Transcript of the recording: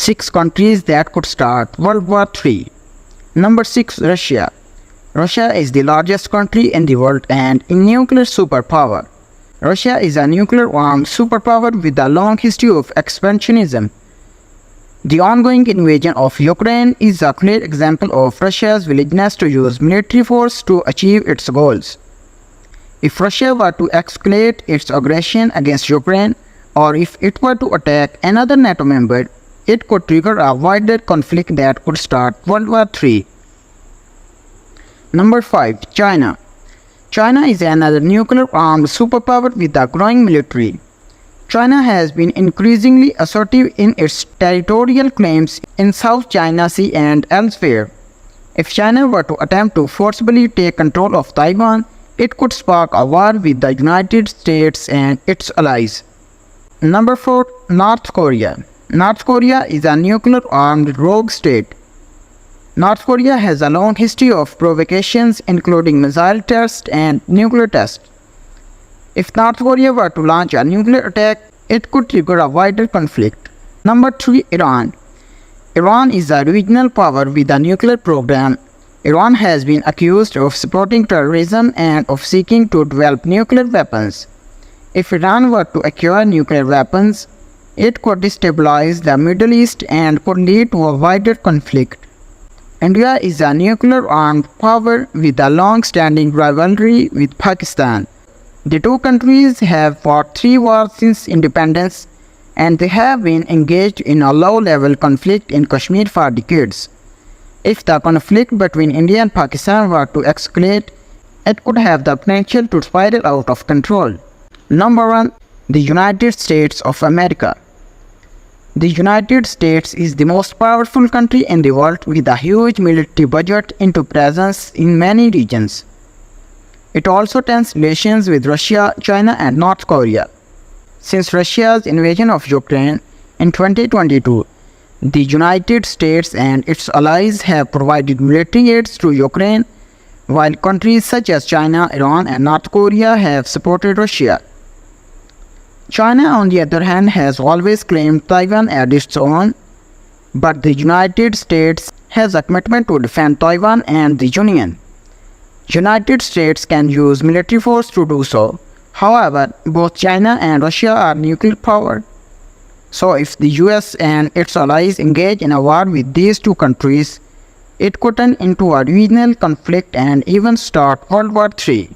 6 countries that could start World War III. Number 6. Russia. Russia is the largest country in the world and a nuclear superpower. Russia is a nuclear-armed superpower with a long history of expansionism. The ongoing invasion of Ukraine is a clear example of Russia's willingness to use military force to achieve its goals. If Russia were to escalate its aggression against Ukraine, or if it were to attack another NATO member, it could trigger a wider conflict that could start World War III. Number 5. China. China is another nuclear-armed superpower with a growing military. China has been increasingly assertive in its territorial claims in South China Sea and elsewhere. If China were to attempt to forcibly take control of Taiwan, it could spark a war with the United States and its allies. Number 4. North Korea. North Korea is a nuclear-armed rogue state. North Korea has a long history of provocations including missile tests and nuclear tests. If North Korea were to launch a nuclear attack, it could trigger a wider conflict. Number 3. Iran. Iran is a regional power with a nuclear program. Iran has been accused of supporting terrorism and of seeking to develop nuclear weapons. If Iran were to acquire nuclear weapons, it could destabilize the Middle East and could lead to a wider conflict. India is a nuclear-armed power with a long-standing rivalry with Pakistan. The two countries have fought 3 wars since independence, and they have been engaged in a low-level conflict in Kashmir for decades. If the conflict between India and Pakistan were to escalate, it could have the potential to spiral out of control. Number 1. The United States of America. The United States is the most powerful country in the world with a huge military budget and presence in many regions. It also tends relations with Russia, China and North Korea. Since Russia's invasion of Ukraine in 2022, the United States and its allies have provided military aid to Ukraine, while countries such as China, Iran and North Korea have supported Russia. China, on the other hand, has always claimed Taiwan as its own, but the United States has a commitment to defend Taiwan and the Union. United States can use military force to do so. However, both China and Russia are nuclear power. So if the US and its allies engage in a war with these two countries, it could turn into a regional conflict and even start World War III.